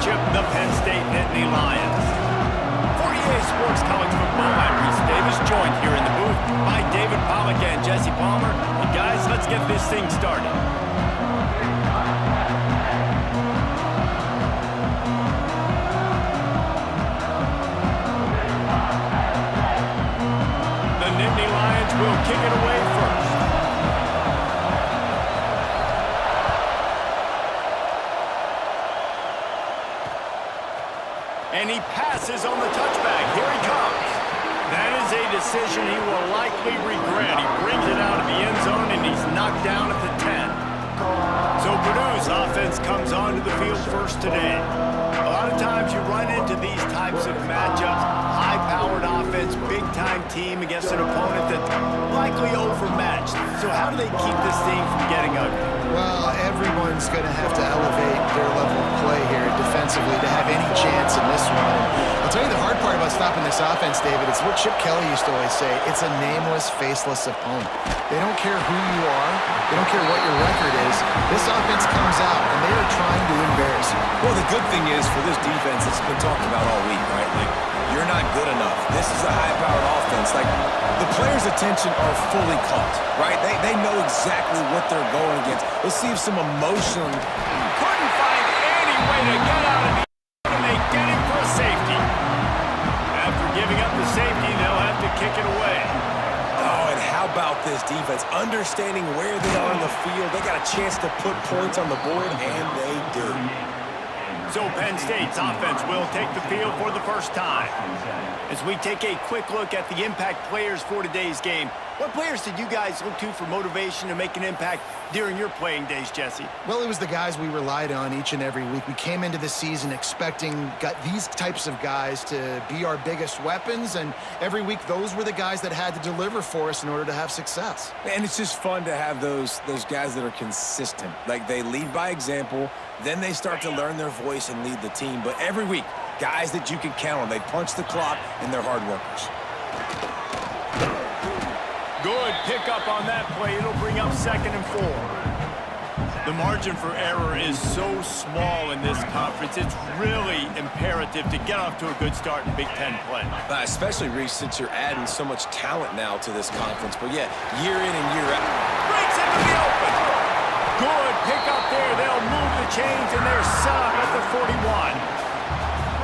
matchup, the Penn State Nittany Lions. 48 Sports College Football, I'm Reese Davis, joined here in the booth by David Pollack and Jesse Palmer. And guys, let's get this thing started. The Nittany Lions will kick it away first. And he passes on the touchback. Here he comes. That is a decision he will likely regret. He brings it out of the end zone, and he's knocked down at the 10. So Purdue's offense comes onto the field first today. A lot of times you run into these types of matchups, high-powered offense, big-time team against an opponent that's likely overmatched. So how do they keep this thing from getting ugly? Well, everyone's going to have to elevate their level of play here defensively to have any chance in this one. I'll tell you the hard part about stopping this offense, David, it's what Chip Kelly used to always say. It's a nameless, faceless opponent. They don't care who you are. They don't care what your record is. This offense comes out, and they are trying to embarrass you. Well, the good thing is for this defense, it's been talked about all week, right? Like, you're not good enough. This is a high-powered offense. Like, the players' attention are fully caught, right? They know exactly what they're going against. Let's see if some emotion. Couldn't find any way to get out of the and they get him for a safety. After giving up the safety, they'll have to kick it away. Oh, and how about this defense? Understanding where they are in the field. They got a chance to put points on the board, and they do. So Penn State's offense will take the field for the first time. As we take a quick look at the impact players for today's game, what players did you guys look to for motivation to make an impact during your playing days, Jesse? Well, it was the guys we relied on each and every week. We came into the season expecting these types of guys to be our biggest weapons, and every week those were the guys that had to deliver for us in order to have success. And it's just fun to have those guys that are consistent. Like, they lead by example, then they start to learn their voice and lead the team. But every week, guys that you can count on. They punch the clock, and they're hard workers. Good pickup on that play. It'll bring up 2nd and 4. The margin for error is so small in this conference. It's really imperative to get off to a good start in Big Ten play. Especially, Reese, since you're adding so much talent now to this conference. But, yeah, year in and year out. Breaks into the open. Good pickup there. They'll move the chains, and they're set up at the 41.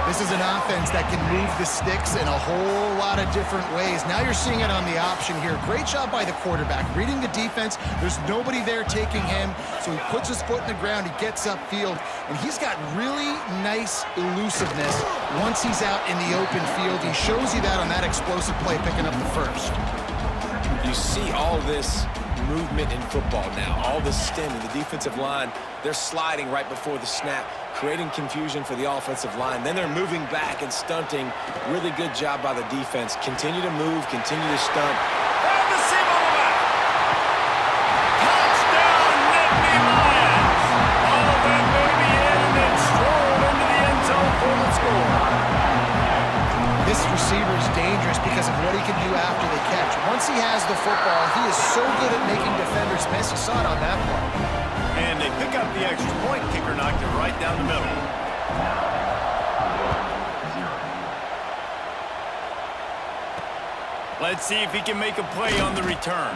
This is an offense that can move the sticks in a whole lot of different ways. Now you're seeing it on the option here. Great job by the quarterback. Reading the defense, there's nobody there taking him, so he puts his foot in the ground, he gets upfield, and he's got really nice elusiveness once he's out in the open field. He shows you that on that explosive play, picking up the first. You see all this movement in football now, all the stemming, the defensive line, they're sliding right before the snap, creating confusion for the offensive line. Then they're moving back and stunting. Really good job by the defense. Continue to move, continue to stunt. And the seam on the back. Touchdown, Nittany Lions. All of that baby in and then strolled into the end zone for the score. This receiver is dangerous because of what he can do after the catch. Once he has the football, he is so good at making defenders miss. You saw it on that play. And they pick up the extra point. Kicker knocked it right down the middle. Let's see if he can make a play on the return.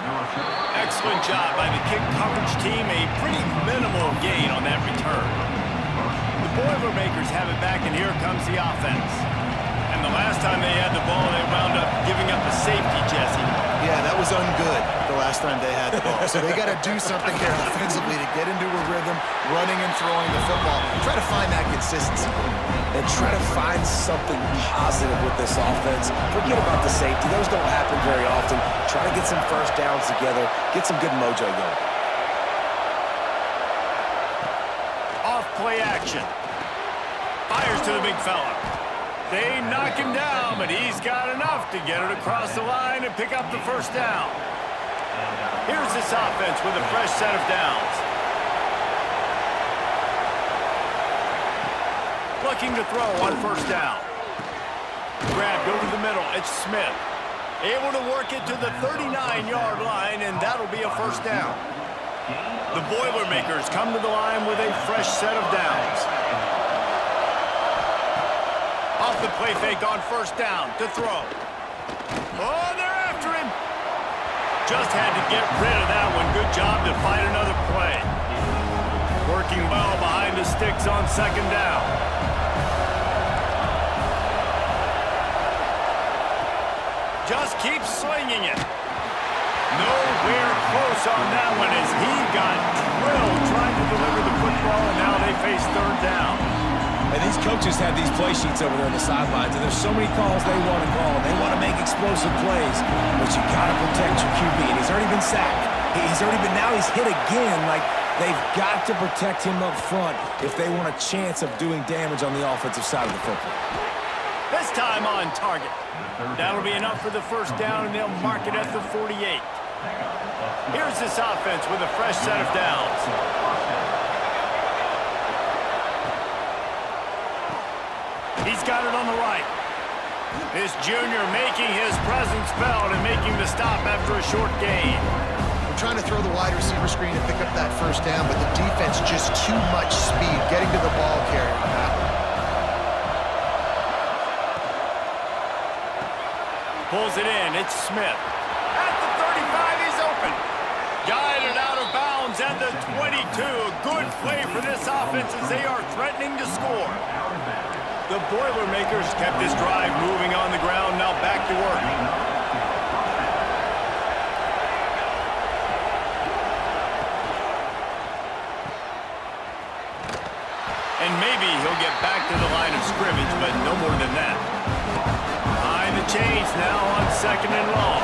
Excellent job by the kick coverage team. A pretty minimal gain on that return. The Boilermakers have it back, and here comes the offense. And the last time they had the ball, they wound up giving up a safety, Jesse. Yeah, that was ungood the last time they had the ball. So they got to do something here offensively to get into a rhythm, running and throwing the football. Try to find that consistency. And try to find something positive with this offense. Forget about the safety. Those don't happen very often. Try to get some first downs together. Get some good mojo going. Off play action. Fires to the big fella. They knock him down, but he's got enough to get it across the line and pick up the first down. Here's this offense with a fresh set of downs. Looking to throw on first down. Grabbed over the middle. It's Smith. Able to work it to the 39-yard line, and that'll be a first down. The Boilermakers come to the line with a fresh set of downs. Off the play fake on first down to throw. Oh, they're after him. Just had to get rid of that one. Good job to find another play. Working well behind the sticks on second down. Just keep slinging it. Nowhere close on that one as he got drilled trying to deliver the football, and now they face third down. And these coaches have these play sheets over there on the sidelines, and there's so many calls they want to call. They want to make explosive plays, but you got to protect your QB, and he's already been sacked. Now he's hit again. Like, they've got to protect him up front if they want a chance of doing damage on the offensive side of the football. This time on target. That'll be enough for the first down, and they'll mark it at the 48. Here's this offense with a fresh set of downs. He's got it on the right. This junior making his presence felt and making the stop after a short gain. We're trying to throw the wide receiver screen and pick up that first down, but the defense just too much speed getting to the ball carrier on that one. Pulls it in. It's Smith. At the 35, he's open. Guided out of bounds at the 22. A good play for this offense as they are threatening to score. The Boilermakers kept this drive moving on the ground. Now back to work. And maybe he'll get back to the line of scrimmage, but no more than that. Behind the chains now on second and long.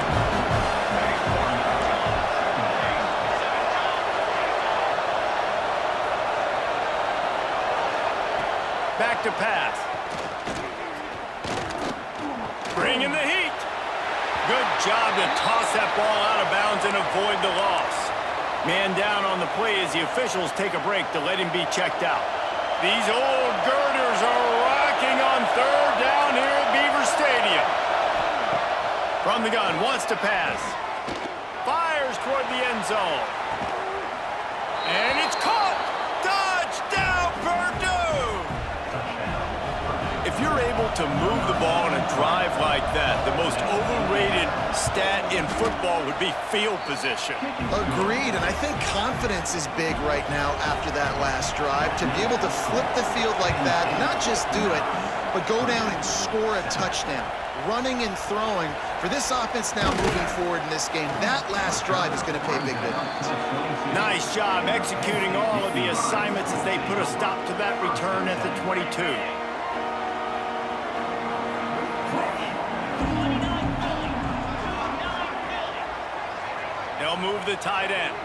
Back to pass. Bringing the heat. Good job to toss that ball out of bounds and avoid the loss. Man down on the play as the officials take a break to let him be checked out. These old girders are rocking on third down here at Beaver Stadium. From the gun, wants to pass. Fires toward the end zone. And it's caught! Touchdown, Purdue! If you're able to move the ball on a drive like that, the most overrated stat in football would be field position. Agreed, and I think confidence is big right now after that last drive. To be able to flip the field like that, not just do it, but go down and score a touchdown. Running and throwing. For this offense now moving forward in this game, that last drive is going to pay big dividends. Nice job executing all of the assignments as they put a stop to that return at the 22. They'll move the tight end.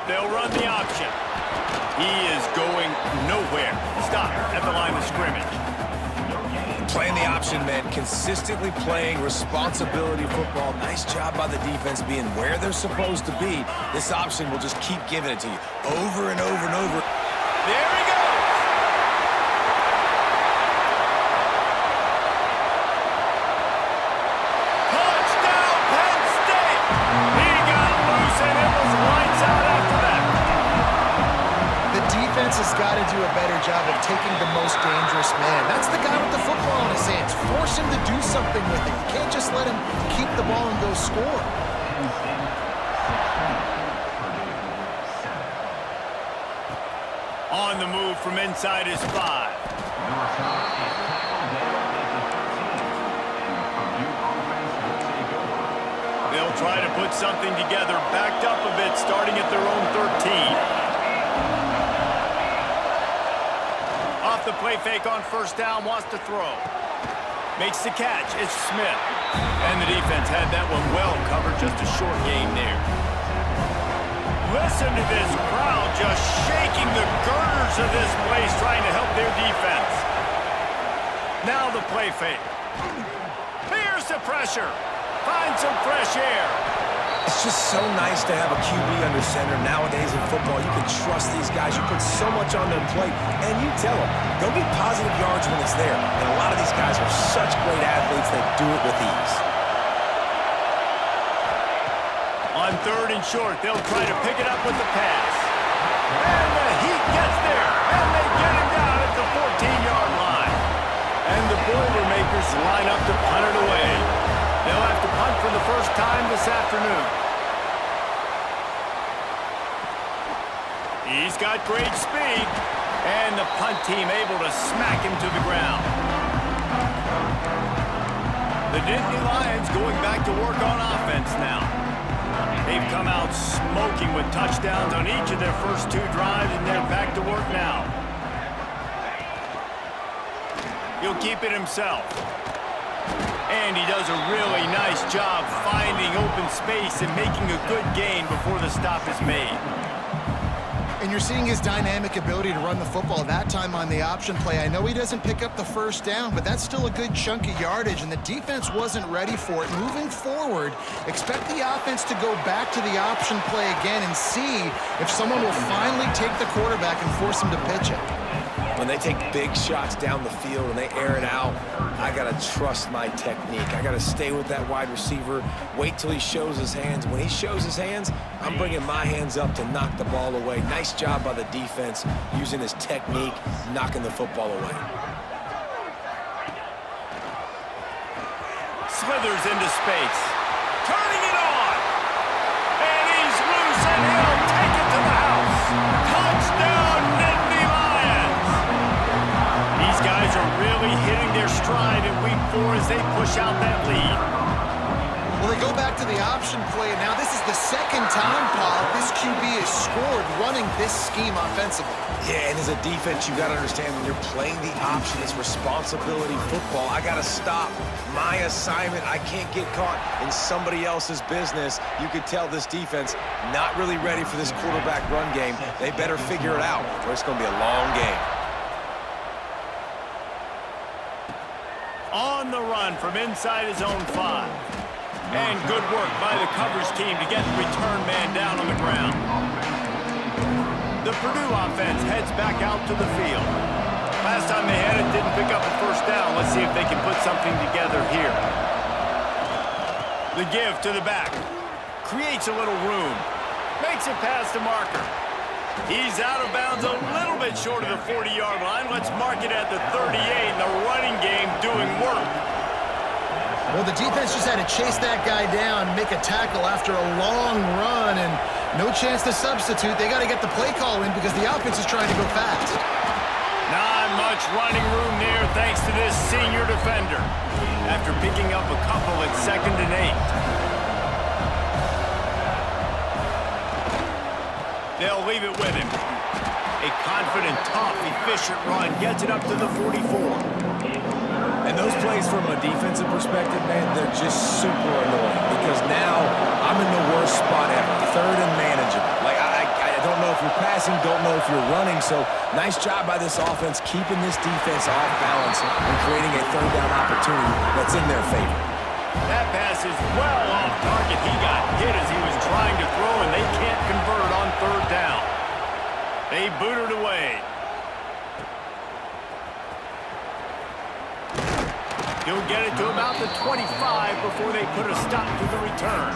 They'll run the option. He is going nowhere. Stop at the line of scrimmage. Playing the option, man. Consistently playing responsibility football. Nice job by the defense being where they're supposed to be. This option will just keep giving it to you over and over and over. There he goes. Touchdown, Penn State. He got loose and it was lights out after that. The defense has got to do a better job of taking the most dangerous man. That's the guy with the football in his hands. Force him to do something with it. You can't just let him keep the ball and go score. On the move from inside his 5. They'll try to put something together, backed up a bit, starting at their own 13. Off the play fake on first down, wants to throw. Makes the catch, it's Smith. And the defense had that one well covered, just a short gain there. Listen to this crowd just shaking the girders of this place, trying to help their defense. Now the play fake. Here's the pressure. Find some fresh air. It's just so nice to have a QB under center. Nowadays in football, you can trust these guys. You put so much on their plate, and you tell them, go get positive yards when it's there. And a lot of these guys are such great athletes that do it with ease. On third and short, they'll try to pick it up with the pass. And the Heat gets there, and they get him down at the 14-yard line. Packers line up to punt it away. They'll have to punt for the first time this afternoon. He's got great speed, and the punt team able to smack him to the ground. The Nittany Lions going back to work on offense now. They've come out smoking with touchdowns on each of their first 2 drives, and they're back to work now. He'll keep it himself. And he does a really nice job finding open space and making a good gain before the stop is made. And you're seeing his dynamic ability to run the football, that time on the option play. I know he doesn't pick up the first down, but that's still a good chunk of yardage, and the defense wasn't ready for it. Moving forward, expect the offense to go back to the option play again and see if someone will finally take the quarterback and force him to pitch it. When they take big shots down the field and they air it out, I got to trust my technique. I got to stay with that wide receiver, wait till he shows his hands. When he shows his hands, I'm bringing my hands up to knock the ball away. Nice job by the defense using his technique, knocking the football away. Slithers into space. Turning it on. And he's loose, and he'll take it to the house. Touchdown, Nittany Lions. These guys are really hitting their stride in week 4 as they push out that lead. Well, they go back to the option play, and now this is the second time, Paul, this QB has scored running this scheme offensively. Yeah, and as a defense, you got to understand when you're playing the option, it's responsibility football. I got to stop my assignment. I can't get caught in somebody else's business. You could tell this defense not really ready for this quarterback run game. They better figure it out, or it's going to be a long game. On the run from inside his own 5. And good work by the coverage team to get the return man down on the ground. The Purdue offense heads back out to the field. Last time they had it, didn't pick up a first down. Let's see if they can put something together here. The give to the back. Creates a little room. Makes it past the marker. He's out of bounds a little bit short of the 40-yard line. Let's mark it at the 38, and the running game doing work. Well, the defense just had to chase that guy down, make a tackle after a long run, and no chance to substitute. They got to get the play call in because the offense is trying to go fast. Not much running room there thanks to this senior defender after picking up a couple at 2nd and 8. They'll leave it with him. A confident, tough, efficient run gets it up to the 44. And those plays from a defensive perspective, man, they're just super annoying because now I'm in the worst spot ever. 3rd and manageable. Like, I don't know if you're passing, don't know if you're running. So nice job by this offense keeping this defense off balance and creating a 3rd down opportunity that's in their favor. That pass is well off target. He got hit as he was trying to throw, and they can't convert on 3rd down. They boot it away. He'll get it to about the 25 before they put a stop to the return.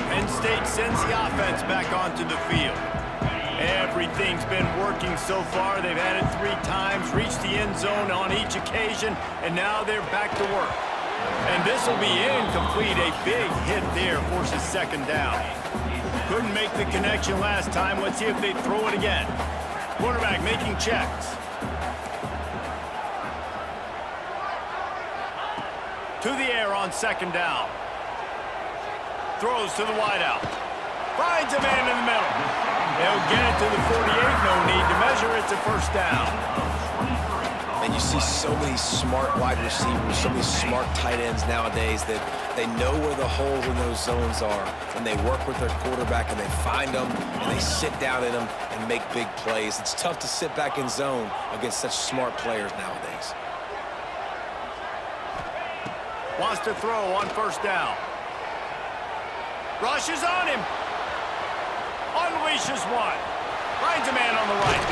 Penn State sends the offense back onto the field. Everything's been working so far. They've had it 3 times, reached the end zone on each occasion, and now they're back to work. And this will be incomplete. A big hit there forces 2nd down. Couldn't make the connection last time. Let's see if they throw it again. Quarterback making checks. To the air on 2nd down. Throws to the wideout. Finds a man in the middle. They'll get it to the 48. No need to measure. It's a 1st down. And you see so many smart wide receivers, so many smart tight ends nowadays that they know where the holes in those zones are, and they work with their quarterback, and they find them, and they sit down in them and make big plays. It's tough to sit back in zone against such smart players nowadays. Wants to throw on 1st down. Rushes on him. Unleashes one. Finds a man on the right.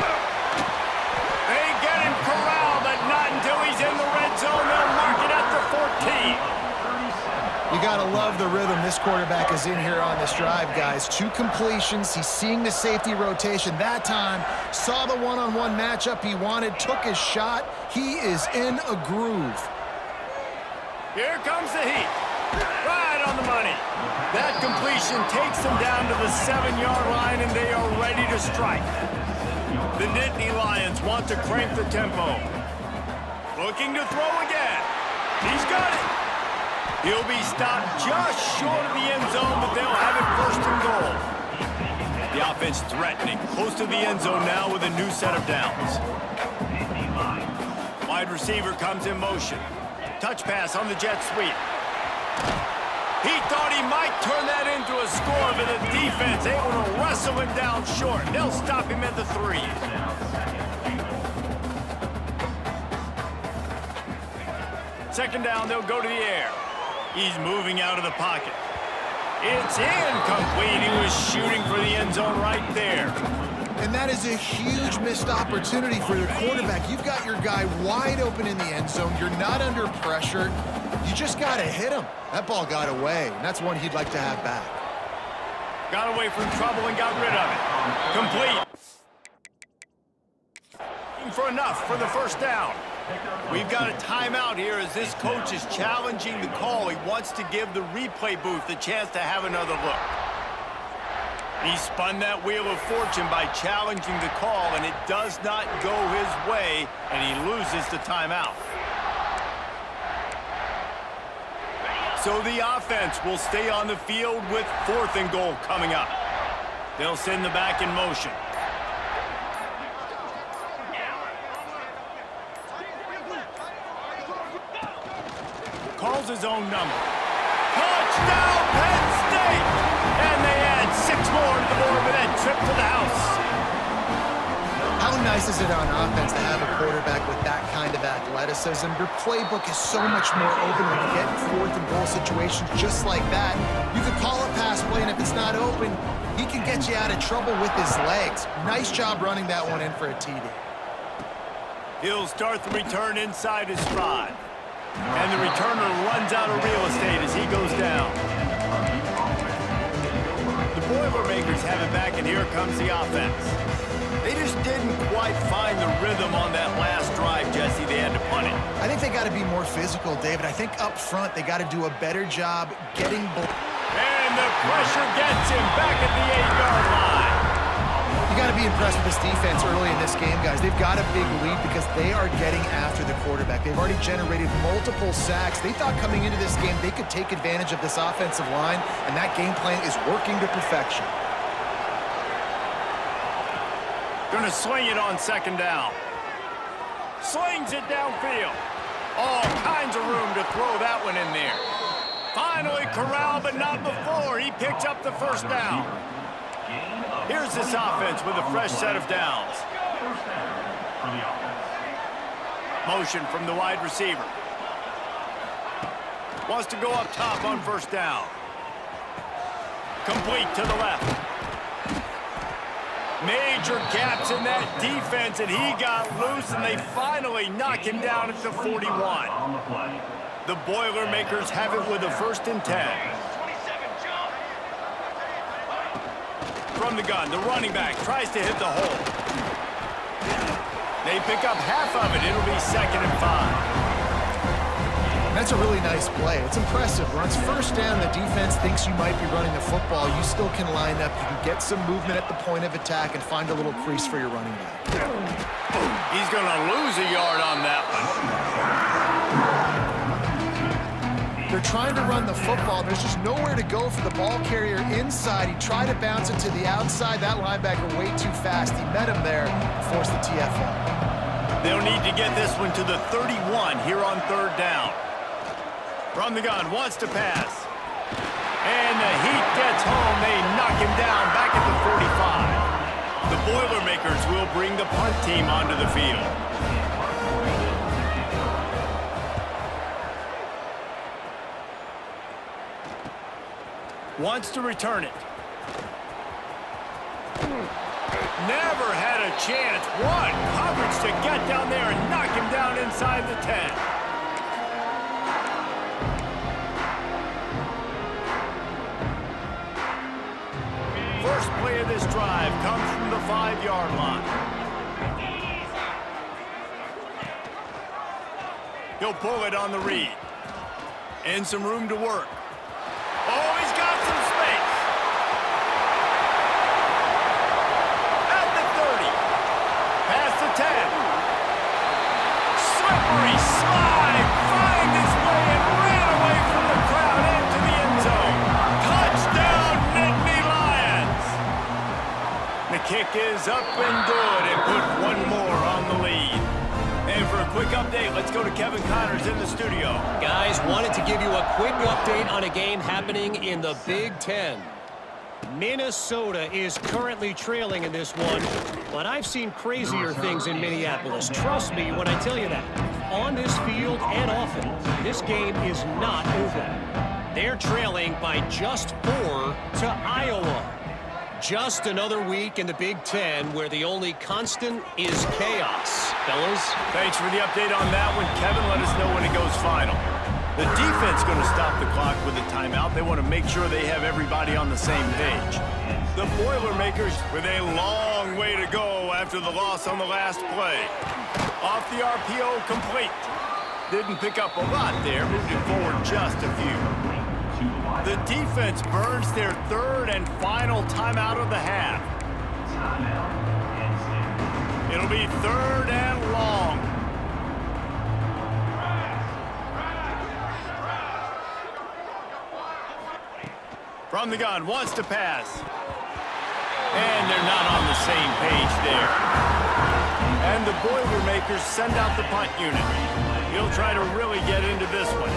They get him corralled, but not until he's in the red zone. They'll mark it at the 14. You got to love the rhythm this quarterback is in here on this drive, guys. 2 completions. He's seeing the safety rotation. That time, saw the one-on-one matchup he wanted, took his shot. He is in a groove. Here comes the heat. Right on the money. That completion takes them down to the 7-yard line, and they are ready to strike. The Nittany Lions want to crank the tempo. Looking to throw again. He's got it. He'll be stopped just short of the end zone, but they'll have it first and goal. The offense threatening, close to the end zone now with a new set of downs. Wide receiver comes in motion. Touch pass on the jet sweep. He thought he might turn that into a score, but the defense able to wrestle him down short. They'll stop him at the 3. Second down, they'll go to the air. He's moving out of the pocket. It's incomplete. He was shooting for the end zone right there. And that is a huge missed opportunity for your quarterback. You've got your guy wide open in the end zone. You're not under pressure. You just got to hit him. That ball got away, and that's one he'd like to have back. Got away from trouble and got rid of it. Complete. For enough for the first down. We've got a timeout here as this coach is challenging the call. He wants to give the replay booth a chance to have another look. He spun that wheel of fortune by challenging the call, and it does not go his way, and he loses the timeout. So the offense will stay on the field with 4th and goal coming up. They'll send the back in motion. Calls his own number. Touchdown, Penn State! And they add 6 more to the board with that trip to the house. How nice is it on offense to have a quarterback with that kind of athleticism? Your playbook is so much more open when you get in 4th and goal situations just like that. You can call a pass play, and if it's not open, he can get you out of trouble with his legs. Nice job running that one in for a TD. He'll start the return inside his spot. And the returner runs out of real estate as he goes down. The Boilermakers have it back, and here comes the offense. They just didn't quite find the rhythm on that last drive, Jesse. They had to punt it. I think they got to be more physical, David. I think up front they got to do a better job getting... And the pressure gets him back at the 8-yard line. You got to be impressed with this defense early in this game, guys. They've got a big lead because they are getting after the quarterback. They've already generated multiple sacks. They thought coming into this game they could take advantage of this offensive line, and that game plan is working to perfection. Gonna swing it on 2nd down. Slings it downfield. All kinds of room to throw that one in there. Finally corralled, but not before. He picks up the 1st down. Here's this offense with a fresh set of downs. Motion from the wide receiver. Wants to go up top on 1st down. Complete to the left. Major gaps in that defense, and he got loose, and they finally knock him down at the 41. The Boilermakers have it with a 1st and 10. From the gun, the running back tries to hit the hole. They pick up half of it. It'll be 2nd and 5. That's a really nice play. It's impressive. Runs 1st down, the defense thinks you might be running the football. You still can line up. You can get some movement at the point of attack and find a little crease for your running back. He's going to lose a yard on that one. They're trying to run the football. There's just nowhere to go for the ball carrier inside. He tried to bounce it to the outside. That linebacker way too fast. He met him there, forced the TFL. They'll need to get this one to the 31 here on 3rd down. From the gun, wants to pass. And the heat gets home. They knock him down back at the 45. The Boilermakers will bring the punt team onto the field. Wants to return it. Never had a chance. What coverage to get down there and knock him down inside the 10. play of this drive comes from the 5-yard line. He'll pull it on the read. And some room to work. Oh, he's got some space. At the 30. Past the 10. Slippery slide. Find his way and ran away from the crowd into the end zone. Touchdown, Nittany Lions. The kick is up and good and put one more on the lead. And for a quick update, let's go to Kevin Connors in the studio. Guys, wanted to give you a quick update on a game happening in the Big Ten. Minnesota is currently trailing in this one, but I've seen crazier things in Minneapolis. Trust me when I tell you that. On this field and often, this game is not over. They're trailing by just 4 to Iowa. Just another week in the Big Ten where the only constant is chaos. Fellas? Thanks for the update on that one. Kevin, let us know when it goes final. The defense going to stop the clock with a timeout. They want to make sure they have everybody on the same page. The Boilermakers with a long way to go after the loss on the last play. Off the RPO, complete. Didn't pick up a lot there, moved it forward just a few. The defense burns their third and final timeout of the half. It'll be third and long. From the gun, wants to pass. And they're not on the same page there. And the Boilermakers send out the punt unit. He'll try to really get into this one.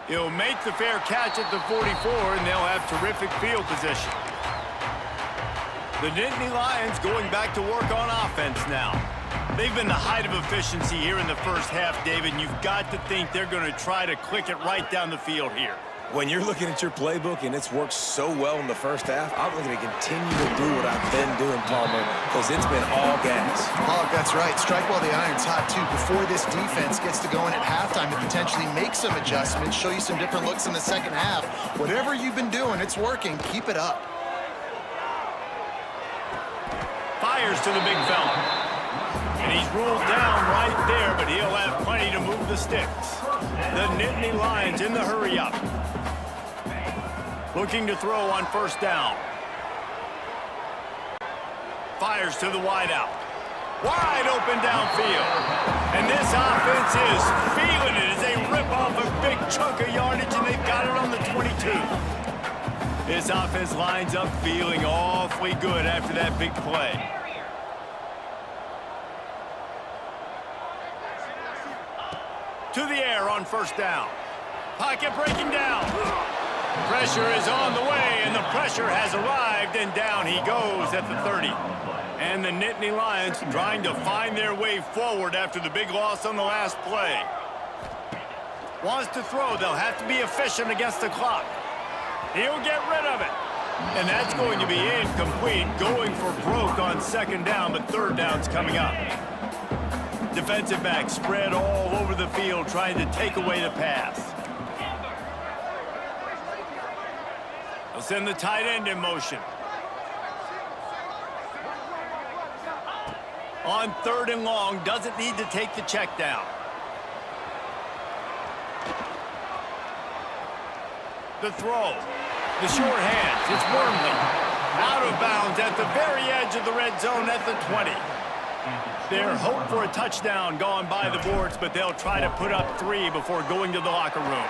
He'll make the fair catch at the 44, and they'll have terrific field position. The Nittany Lions going back to work on offense now. They've been the height of efficiency here in the first half, David, and you've got to think they're going to try to click it right down the field here. When you're looking at your playbook and it's worked so well in the first half, I'm looking to continue to do what I've been doing, Palmer, because it's been all gas. Oh, that's right. Strike while the iron's hot, too. Before this defense gets to going at halftime to potentially make some adjustments, show you some different looks in the second half. Whatever you've been doing, it's working. Keep it up. Fires to the big fella. And he's ruled down right there, but he'll have plenty to move the sticks. The Nittany Lions in the hurry-up. Looking to throw on first down. Fires to the wideout. Wide open downfield. And this offense is feeling it as they rip off a big chunk of yardage, and they've got it on the 22. This offense lines up feeling awfully good after that big play. To the air on first down. Pocket breaking down. Pressure is on the way, and the pressure has arrived, and down he goes at the 30. And the Nittany Lions trying to find their way forward after the big loss on the last play. Wants to throw. They'll have to be efficient against the clock. He'll get rid of it. And that's going to be incomplete, going for broke on second down, but third down's coming up. Defensive backs spread all over the field trying to take away the pass. They'll send the tight end in motion. On third and long, doesn't need to take the check down. The throw. The short hands. It's Wormley. Out of bounds at the very edge of the red zone at the 20. Their hope for a touchdown gone by the boards, but they'll try to put up 3 before going to the locker room.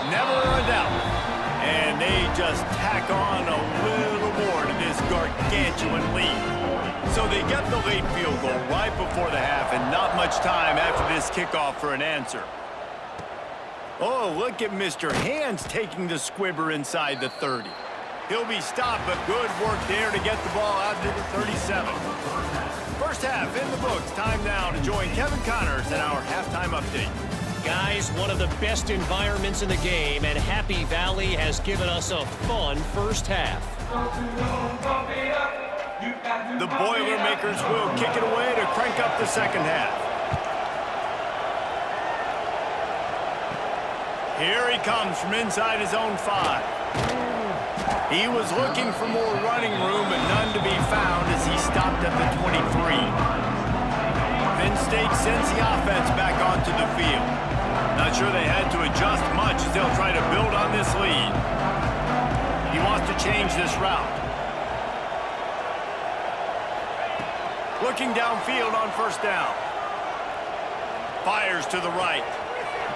Never a doubt. And they just tack on a little more to this gargantuan lead. So they get the late field goal right before the half, and not much time after this kickoff for an answer. Oh, look at Mr. Hands taking the squibber inside the 30. He'll be stopped, but good work there to get the ball out to the 37. First half in the books. Time now to join Kevin Connors in our halftime update. Guys, one of the best environments in the game, and Happy Valley has given us a fun first half. The Boilermakers will kick it away to crank up the second half. Here he comes from inside his own 5. He was looking for more running room, but none to be found as he stopped at the 23. Penn State sends the offense back onto the field. Not sure they had to adjust much as they'll try to build on this lead. He wants to change this route. Looking downfield on first down. Fires to the right.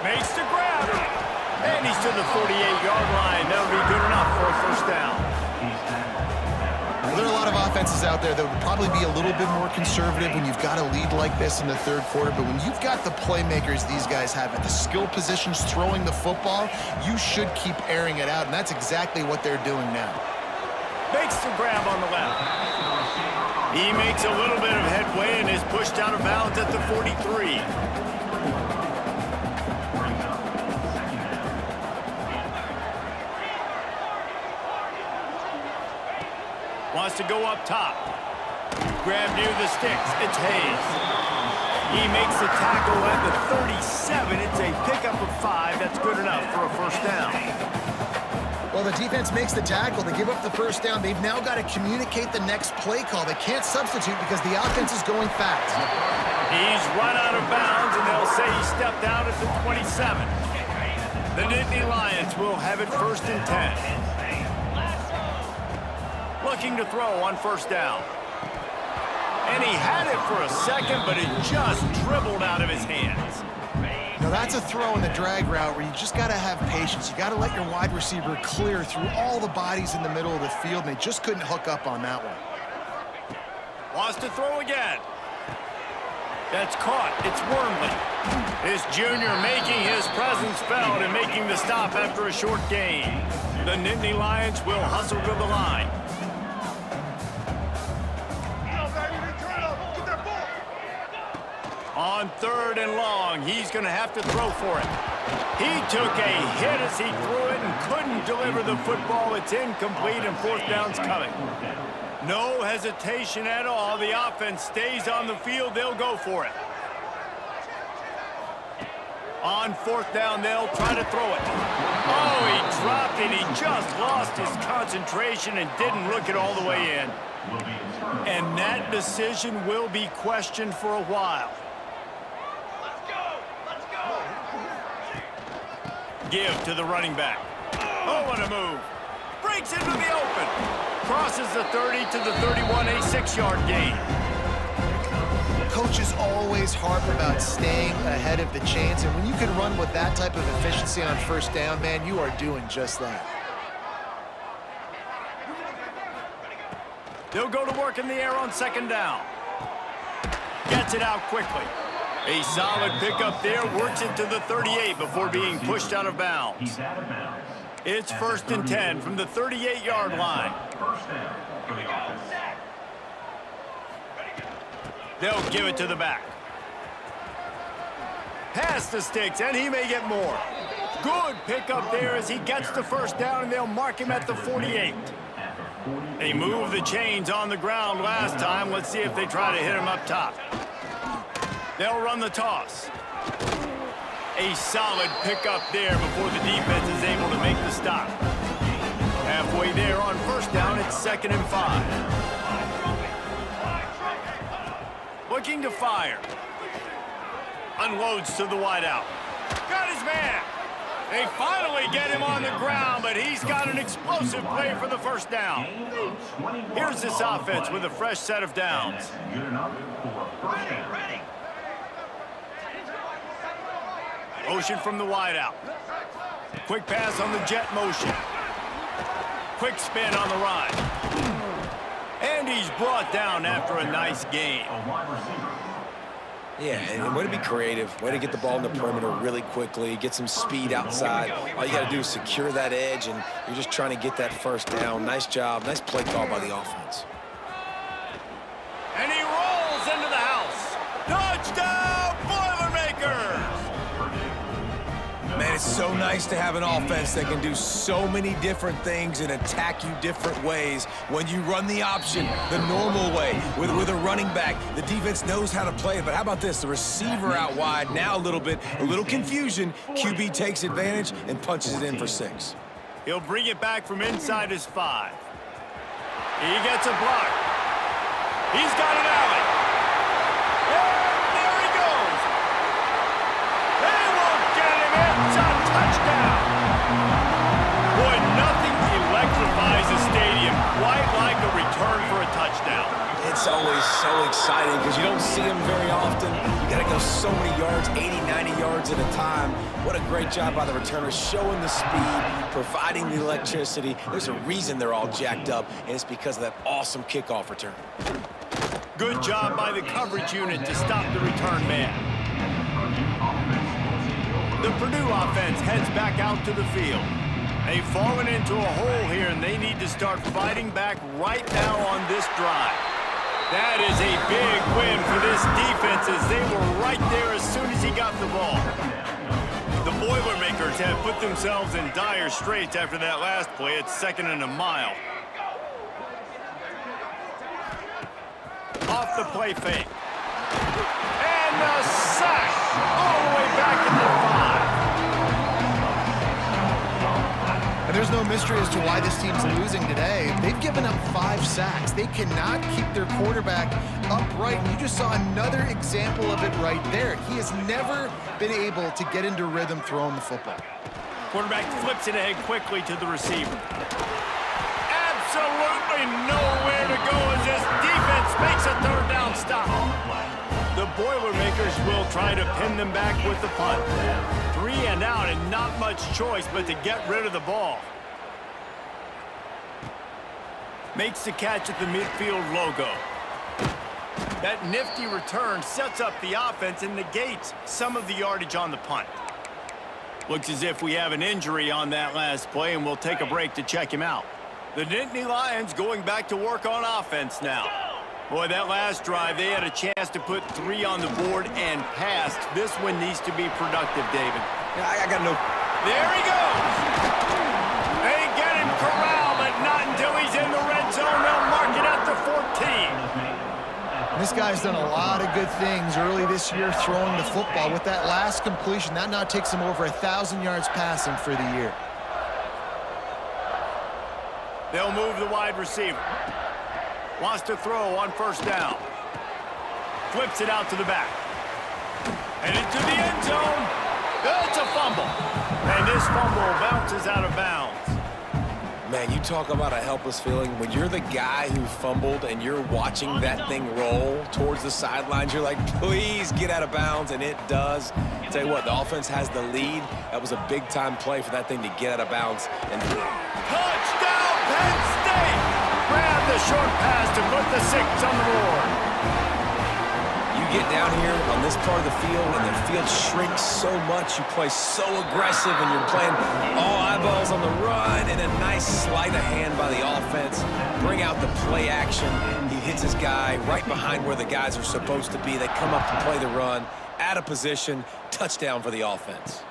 Makes the grab. And he's to the 48-yard line. That'll be good enough for a first down. Well, there are a lot of offenses out there that would probably be a little bit more conservative when you've got a lead like this in the third quarter. But when you've got the playmakers these guys have at the skill positions throwing the football, you should keep airing it out. And that's exactly what they're doing now. Makes the grab on the left. He makes a little bit of headway and is pushed out of bounds at the 43. Wants to go up top. Grab near the sticks. It's Hayes. He makes the tackle at the 37. It's a pickup of 5. That's good enough for a first down. Well, the defense makes the tackle. They give up the first down. They've now got to communicate the next play call. They can't substitute because the offense is going fast. He's run out of bounds, and they'll say he stepped out at the 27. The Nittany Lions will have it first and 10. Looking to throw on first down. And he had it for a second, but it just dribbled out of his hands. Now that's a throw in the drag route where you just got to have patience. You got to let your wide receiver clear through all the bodies in the middle of the field, and they just couldn't hook up on that one. Wants to throw again. That's caught. It's Wormley. This junior making his presence felt and making the stop after a short gain. The Nittany Lions will hustle to the line. On third and long, he's going to have to throw for it. He took a hit as he threw it and couldn't deliver the football. It's incomplete and fourth down's coming. No hesitation at all. The offense stays on the field. They'll go for it. On fourth down, they'll try to throw it. Oh, he dropped it. He just lost his concentration and didn't look it all the way in. And that decision will be questioned for a while. Give to the running back. Oh, what a move. Breaks into the open. Crosses the 30 to the 31, a 6-yard gain. Coaches always harp about staying ahead of the chains, and when you can run with that type of efficiency on first down, man, you are doing just that. They'll go to work in the air on second down. Gets it out quickly. A solid pickup there, works it to the 38 before being pushed out of bounds. It's first and 10 from the 38-yard line. They'll give it to the back. Past the sticks, and he may get more. Good pickup there as he gets the first down, and they'll mark him at the 48. They moved the chains on the ground last time. Let's see if they try to hit him up top. They'll run the toss. A solid pickup there before the defense is able to make the stop. Halfway there on first down, it's 2nd and 5. Looking to fire. Unloads to the wideout. Got his man. They finally get him on the ground, but he's got an explosive play for the first down. Here's this offense with a fresh set of downs. Motion from the wideout. Quick pass on the jet motion. Quick spin on the ride. And he's brought down after a nice gain. Yeah, and way to be creative. Way to get the ball in the perimeter really quickly, get some speed outside. All you got to do is secure that edge, and you're just trying to get that first down. Nice job. Nice play call by the offense. And he rolls into the house. Touchdown, Boilermakers! Man, it's so nice to have an offense that can do so many different things and attack you different ways. When you run the option the normal way with a running back, the defense knows how to play it. But how about this? The receiver out wide, now a little confusion. QB takes advantage and punches it in for 6. He'll bring it back from inside his 5. He gets a block. He's got an alley. And there he goes. They won't get him. It's a touchdown. Boy, nothing electrifies a stadium quite like a return for a touchdown. It's always so exciting because you don't see them very often. You got to go so many yards, 80, 90 yards at a time. What a great job by the returners, showing the speed, providing the electricity. There's a reason they're all jacked up, and it's because of that awesome kickoff return. Good job by the coverage unit to stop the return man. The Purdue offense heads back out to the field. They've fallen into a hole here, and they need to start fighting back right now on this drive. That is a big win for this defense as they were right there as soon as he got the ball. The Boilermakers have put themselves in dire straits after that last play. It's 2nd and a mile. Off the play fake. And the sack all the way back at the 5. And there's no mystery as to why this team's losing today. They've given up 5 sacks. They cannot keep their quarterback upright. You just saw another example of it right there. He has never been able to get into rhythm throwing the football. Quarterback flips it ahead quickly to the receiver. Absolutely nowhere to go as this defense makes a 3rd down stop. The Boilermakers will try to pin them back with the punt. 3 and out and not much choice but to get rid of the ball. Makes the catch at the midfield logo. That nifty return sets up the offense and negates some of the yardage on the punt. Looks as if we have an injury on that last play, and we'll take a break to check him out. The Nittany Lions going back to work on offense now. Boy, that last drive, they had a chance to put 3 on the board and passed. This one needs to be productive, David. Yeah, I got no... There he goes! They get him corralled, but not until he's in the red zone. They'll mark it at the 14. This guy's done a lot of good things early this year throwing the football. With that last completion, that now takes him over 1,000 yards passing for the year. They'll move the wide receiver. Wants to throw on 1st down. Flips it out to the back. And into the end zone. It's a fumble. And this fumble bounces out of bounds. Man, you talk about a helpless feeling. When you're the guy who fumbled and you're watching that thing roll towards the sidelines, you're like, please get out of bounds, and it does. I'll tell you what, the offense has the lead. That was a big-time play for that thing to get out of bounds. And touchdown, Penn State! Grab the short pass to put the 6 on the board. You get down here on this part of the field, and the field shrinks so much. You play so aggressive, and you're playing all eyeballs on the run, and a nice sleight of hand by the offense. Bring out the play action. He hits his guy right behind where the guys are supposed to be. They come up to play the run, out of position, touchdown for the offense.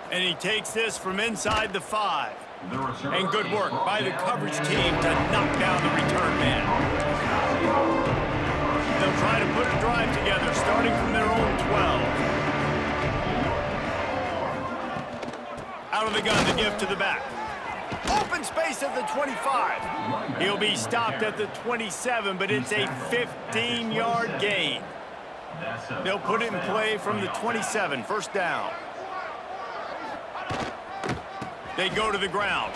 And he takes this from inside the 5. And good work by the coverage team to knock down the return man. They'll try to put a drive together, starting from their own 12. Out of the gun to give to the back. Open space at the 25. He'll be stopped at the 27, but it's a 15-yard gain. They'll put it in play from the 27, 1st down. They go to the ground.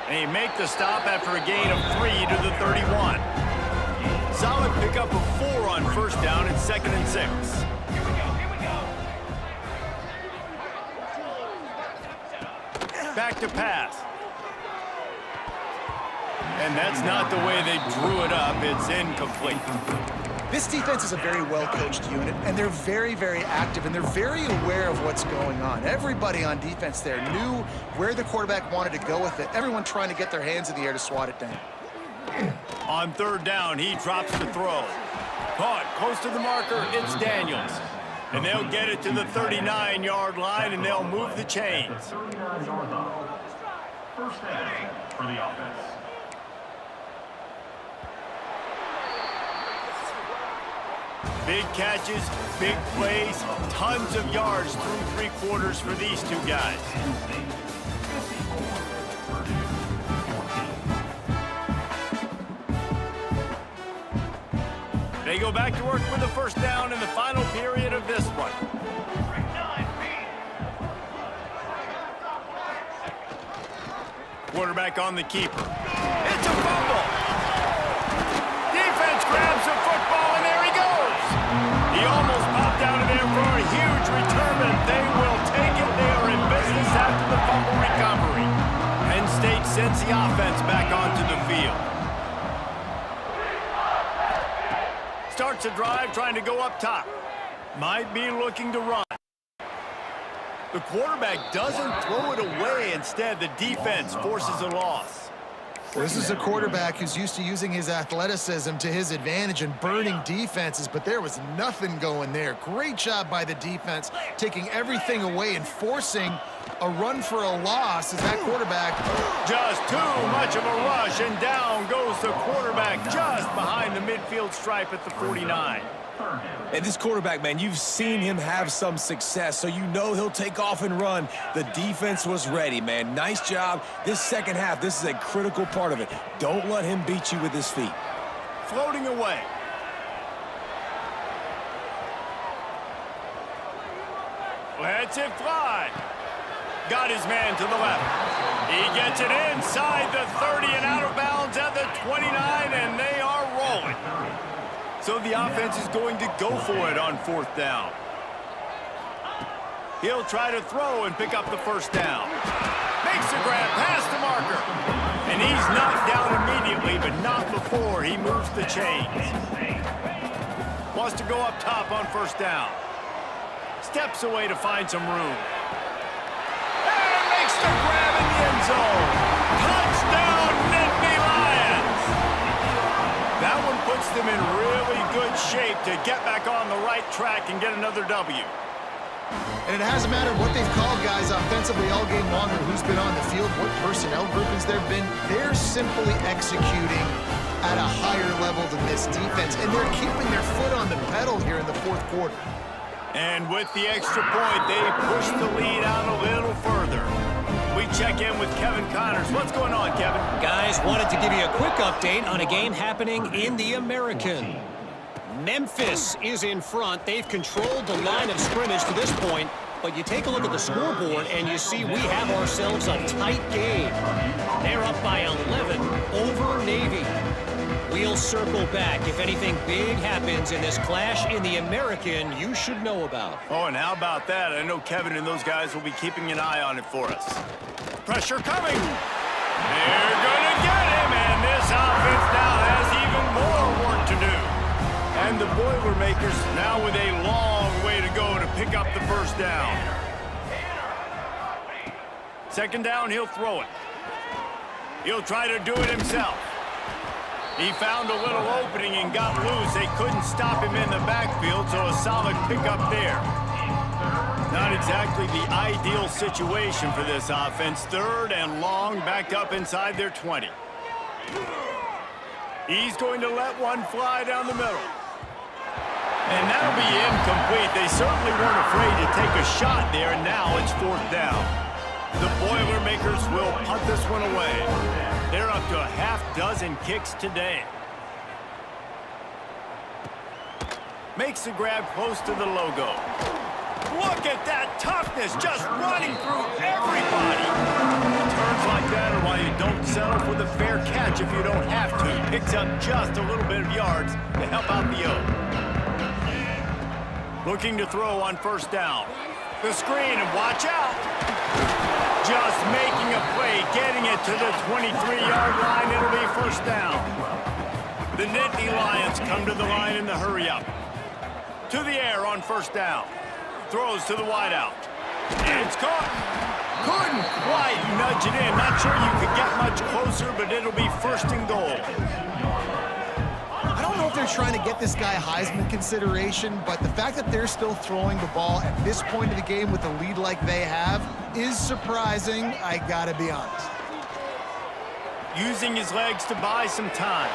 They make the stop after a gain of 3 to the 31. Solid pickup of 4 on 1st down and 2nd and 6. Back to pass. And that's not the way they drew it up. It's incomplete. This defense is a very well-coached unit, and they're very, very active, and they're very aware of what's going on. Everybody on defense there knew where the quarterback wanted to go with it. Everyone trying to get their hands in the air to swat it down. On 3rd down, he drops the throw. Caught close to the marker, it's Daniels. And they'll get it to the 39-yard line, and they'll move the chains. 39-yard line. First down for the offense. Big catches, big plays, tons of yards through three quarters for these two guys. They go back to work with the first down in the final period of this one. Quarterback on the keeper. It's a fumble. Defense grabs the football, and there he goes. He almost popped out of there for a huge return, and they will take it. They are in business after the fumble recovery. Penn State sends the offense back onto the field. Starts a drive trying to go up top. Might be looking to run. The quarterback doesn't throw it away. Instead, the defense forces a loss. Well, this is a quarterback who's used to using his athleticism to his advantage and burning defenses, but there was nothing going there. Great job by the defense, taking everything away and forcing a run for a loss as that quarterback. Just too much of a rush, and down goes the quarterback just behind the midfield stripe at the 49. And this quarterback, man, you've seen him have some success, so you know he'll take off and run. The defense was ready, man. Nice job. This second half, this is a critical part of it. Don't let him beat you with his feet. Floating away. Lets it fly. Got his man to the left. He gets it inside the 30 and out of bounds at the 29, and they are rolling. So the offense is going to go for it on fourth down. He'll try to throw and pick up the first down. Makes the grab past the marker. And he's knocked down immediately, but not before he moves the chains. Wants to go up top on first down. Steps away to find some room. And makes the grab in the end zone. Touchdown, Nittany Lions! That one puts them in really good shape to get back on the right track and get another W. And it hasn't mattered what they've called guys offensively all game long or who's been on the field, what personnel groupings there have been. They're simply executing at a higher level than this defense, and they're keeping their foot on the pedal here in the fourth quarter. And with the extra point, they push the lead out a little further. We check in with Kevin Connors. What's going on, Kevin? Guys, wanted to give you a quick update on a game happening in the American. Memphis is in front. They've controlled the line of scrimmage to this point, but you take a look at the scoreboard and you see we have ourselves a tight game. They're up by 11 over Navy. We'll circle back if anything big happens in this clash in the American you should know about. Oh, and how about that? I know Kevin and those guys will be keeping an eye on it for us. Pressure coming. They're going to get him, and this offense now has even more work to do. And the Boilermakers now with a long way to go to pick up the first down. Second down, he'll throw it. He'll try to do it himself. He found a little opening and got loose. They couldn't stop him in the backfield, so a solid pickup there. Not exactly the ideal situation for this offense. Third and long, back up inside their 20. He's going to let one fly down the middle. And that'll be incomplete. They certainly weren't afraid to take a shot there, and now it's fourth down. The Boilermakers will punt this one away. They're up to a half-dozen kicks today. Makes the grab close to the logo. Look at that toughness, just running through everybody. Turns like that are why you don't settle for the fair catch if you don't have to. Picks up just a little bit of yards to help out the O. Looking to throw on first down. The screen, and watch out. Just making a play, getting it to the 23-yard line. It'll be first down. The Nittany Lions come to the line in the hurry-up. To the air on first down. Throws to the wideout. And it's caught. Couldn't quite nudge it in. Not sure you could get much closer, but it'll be first and goal. I don't know if they're trying to get this guy Heisman consideration, but the fact that they're still throwing the ball at this point of the game with a lead like they have is surprising, I gotta be honest. Using his legs to buy some time.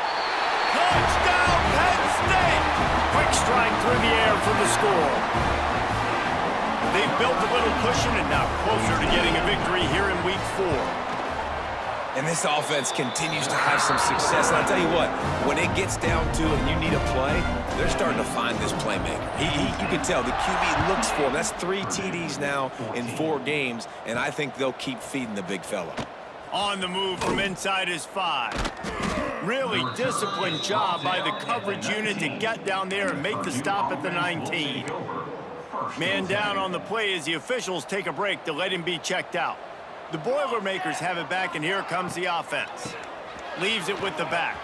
Touchdown, Penn State! Quick strike through the air for the score. They've built a little cushion and now closer to getting a victory here in Week 4. And this offense continues to have some success. And I'll tell you what, when it gets down to it and you need a play, they're starting to find this playmaker. You can tell the QB looks for him. That's 3 TDs now in 4 games, and I think they'll keep feeding the big fella. On the move from inside his 5. Really disciplined job by the coverage unit to get down there and make the stop at the 19. Man down on the play as the officials take a break to let him be checked out. The Boilermakers have it back, and here comes the offense. Leaves it with the back.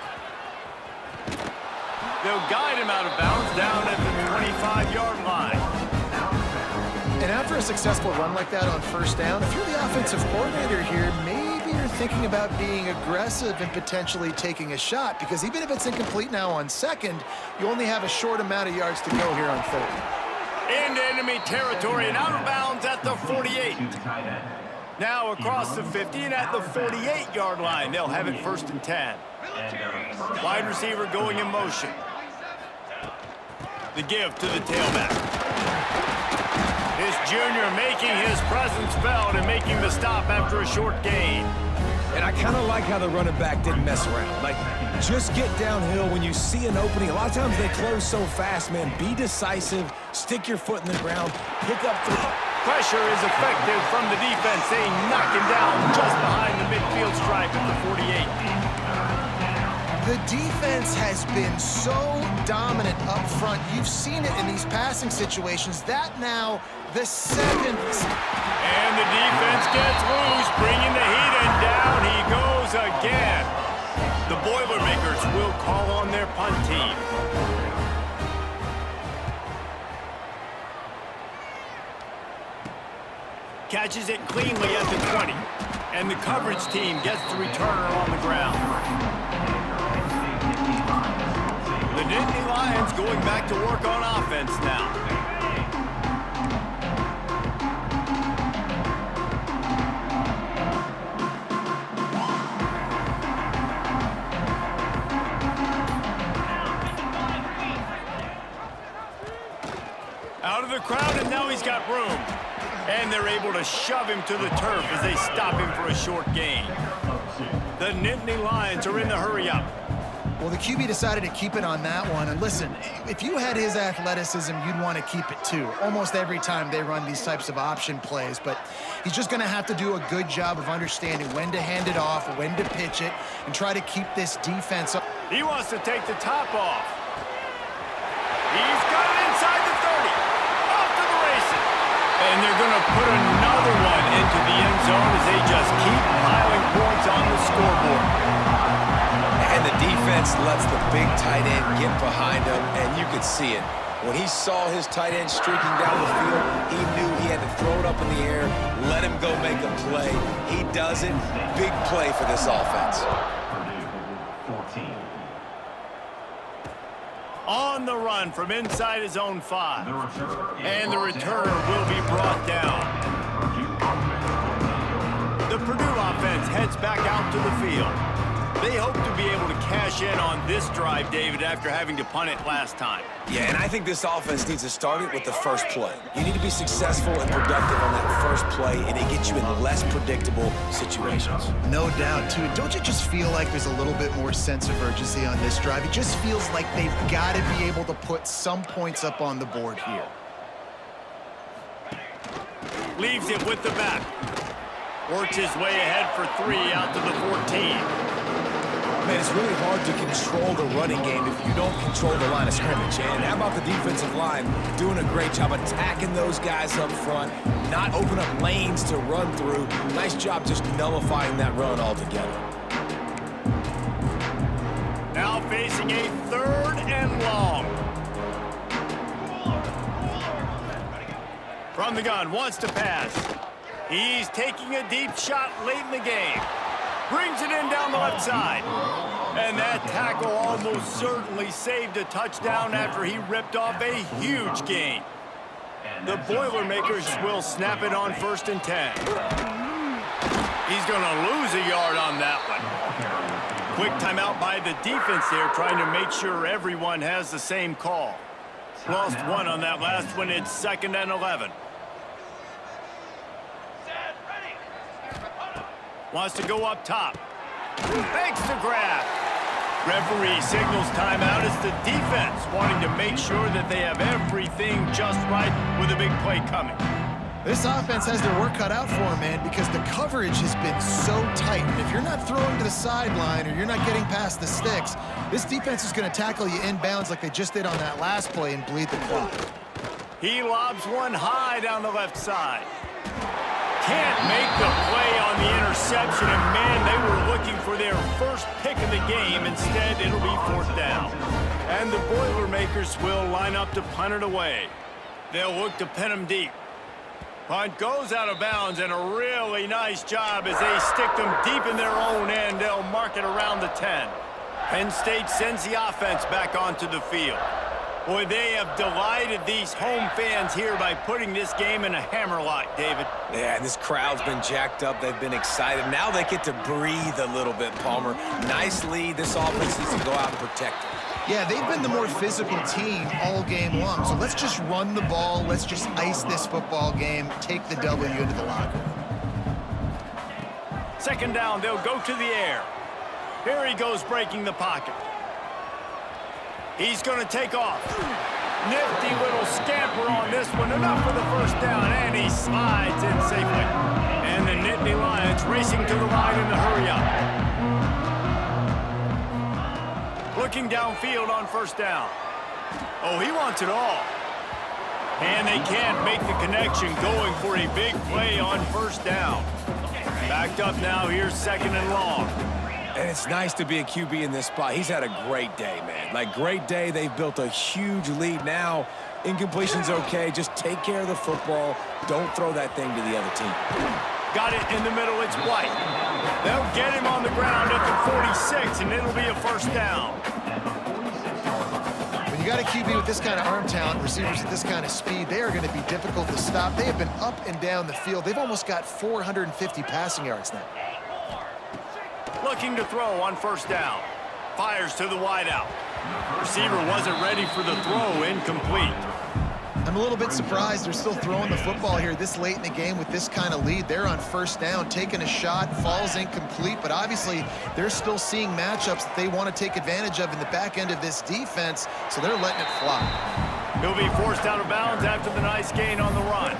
They'll guide him out of bounds down at the 25-yard line. And after a successful run like that on first down, if you're the offensive coordinator here, maybe you're thinking about being aggressive and potentially taking a shot, because even if it's incomplete now on second, you only have a short amount of yards to go here on third. Into enemy territory and out of bounds at the 48. Now across the 50 and at the 48-yard line. They'll have it 1st and 10. Wide receiver going in motion. The give to the tailback. This junior making his presence felt and making the stop after a short gain. And I kind of like how the running back didn't mess around. Like, just get downhill when you see an opening. A lot of times they close so fast, man. Be decisive, stick your foot in the ground, pick up 3. Pressure is effective from the defense. They knock him down just behind the midfield stripe at the 48. The defense has been so dominant up front. You've seen it in these passing situations. That now, the 7th. And the defense gets loose, bringing the heat, and down he goes again. The Boilermakers will call on their punt team. Catches it cleanly at the 20. And the coverage team gets the returner on the ground. The Nittany Lions going back to work on offense now. Out of the crowd, and now he's got room. And they're able to shove him to the turf as they stop him for a short gain. The Nittany Lions are in the hurry-up. Well, the QB decided to keep it on that one. And listen, if you had his athleticism, you'd want to keep it too. Almost every time they run these types of option plays. But he's just going to have to do a good job of understanding when to hand it off, when to pitch it, and try to keep this defense up. He wants to take the top off. He's got it inside the 30. Off to the races. And they're going to put another one into the end zone as they just keep piling points on the scoreboard. And the defense lets the big tight end get behind him, and you could see it. When he saw his tight end streaking down the field, he knew he had to throw it up in the air, let him go make a play. He does it. Big play for this offense. Purdue, 14. On the run from inside his own 5. And the returner will be brought down. The Purdue offense heads back out to the field. They hope to be able to cash in on this drive, David, after having to punt it last time. Yeah, and I think this offense needs to start it with the first play. You need to be successful and productive on that first play, and it gets you in less predictable situations. No doubt, too. Don't you just feel like there's a little bit more sense of urgency on this drive? It just feels like they've got to be able to put some points up on the board here. Leaves it with the back. Works his way ahead for 3 out to the 14. Man, it's really hard to control the running game if you don't control the line of scrimmage. And how about the defensive line doing a great job attacking those guys up front, not open up lanes to run through. Nice job just nullifying that run altogether. Now facing a 3rd and long. From the gun, wants to pass. He's taking a deep shot late in the game. Brings it in down the left side. And that tackle almost certainly saved a touchdown after he ripped off a huge gain. The Boilermakers will snap it on 1st and 10. He's going to lose a yard on that one. Quick timeout by the defense there, trying to make sure everyone has the same call. Lost one on that last one. It's 2nd and 11. Wants to go up top. Makes the grab. Referee signals timeout. It's the defense wanting to make sure that they have everything just right with a big play coming. This offense has their work cut out for them, man, because the coverage has been so tight. And if you're not throwing to the sideline or you're not getting past the sticks, this defense is going to tackle you inbounds like they just did on that last play and bleed the clock. He lobs one high down the left side. Can't make the play on the interception, and man, they were looking for their first pick of the game. Instead, it'll be 4th down. And the Boilermakers will line up to punt it away. They'll look to pin them deep. Punt goes out of bounds, and a really nice job as they stick them deep in their own end. They'll mark it around the 10. Penn State sends the offense back onto the field. Boy, they have delighted these home fans here by putting this game in a hammerlock, David. Yeah, and this crowd's been jacked up. They've been excited. Now they get to breathe a little bit, Palmer. Nice lead. This offense needs to go out and protect it. Yeah, they've been the more physical team all game long. So let's just run the ball. Let's just ice this football game. Take the W into the locker room. 2nd down, they'll go to the air. Here he goes, breaking the pocket. He's going to take off. Nifty little scamper on this one. Enough for the 1st down, and he slides in safely. And the Nittany Lions racing to the line in the hurry-up. Looking downfield on 1st down. Oh, he wants it all. And they can't make the connection, going for a big play on 1st down. Backed up now, here's 2nd and long. And it's nice to be a QB in this spot. He's had a great day, man. Like, great day. They've built a huge lead now. Incompletion's okay. Just take care of the football. Don't throw that thing to the other team. Got it in the middle. It's White. They'll get him on the ground at the 46, and it'll be a 1st down. When you got a QB with this kind of arm talent, receivers with this kind of speed, they are going to be difficult to stop. They have been up and down the field. They've almost got 450 passing yards now. Looking to throw on 1st down. Fires to the wideout. Receiver wasn't ready for the throw. Incomplete. I'm a little bit surprised they're still throwing the football here this late in the game with this kind of lead. They're on 1st down, taking a shot, falls incomplete, but obviously they're still seeing matchups that they want to take advantage of in the back end of this defense, so they're letting it fly. He'll be forced out of bounds after the nice gain on the run.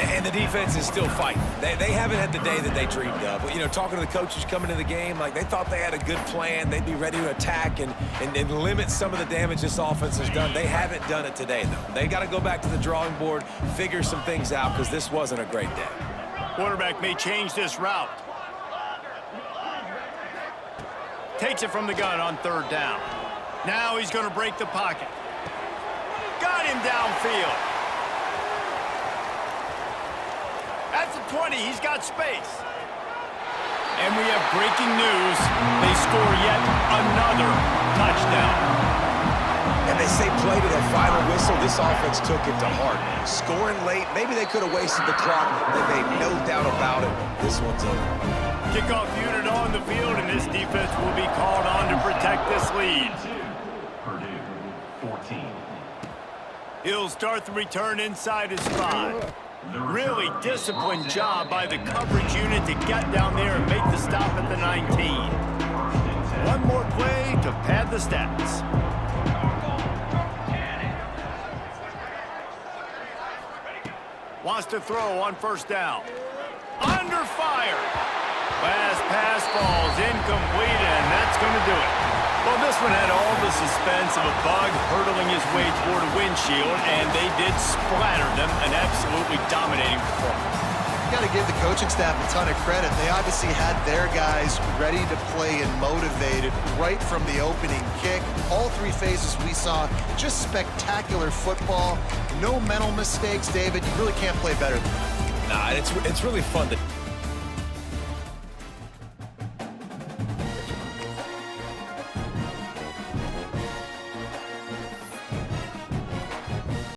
And the defense is still fighting. They haven't had the day that they dreamed of. You know, talking to the coaches coming into the game, like they thought they had a good plan. They'd be ready to attack and limit some of the damage this offense has done. They haven't done it today, though. They got to go back to the drawing board, figure some things out, because this wasn't a great day. Quarterback may change this route. Takes it from the gun on 3rd down. Now he's going to break the pocket. Got him downfield. At the 20, he's got space. And we have breaking news. They score yet another touchdown. And they say play to the final whistle. This offense took it to heart. Scoring late, maybe they could have wasted the clock. They made no doubt about it. This one's over. Kickoff unit on the field, and this defense will be called on to protect this lead. Purdue, 14. He'll start the return inside his 5. Really disciplined job by the coverage unit to get down there and make the stop at the 19. One more play to pad the stats. Wants to throw on 1st down. Under fire. Last pass falls incomplete, and that's going to do it. Well, this one had all the suspense of a bug hurtling his way toward a windshield, and they did splatter them. An absolutely dominating performance. You got to give the coaching staff a ton of credit. They obviously had their guys ready to play and motivated right from the opening kick. All 3 phases we saw, just spectacular football. No mental mistakes, David. You really can't play better than that. Nah, it's really fun to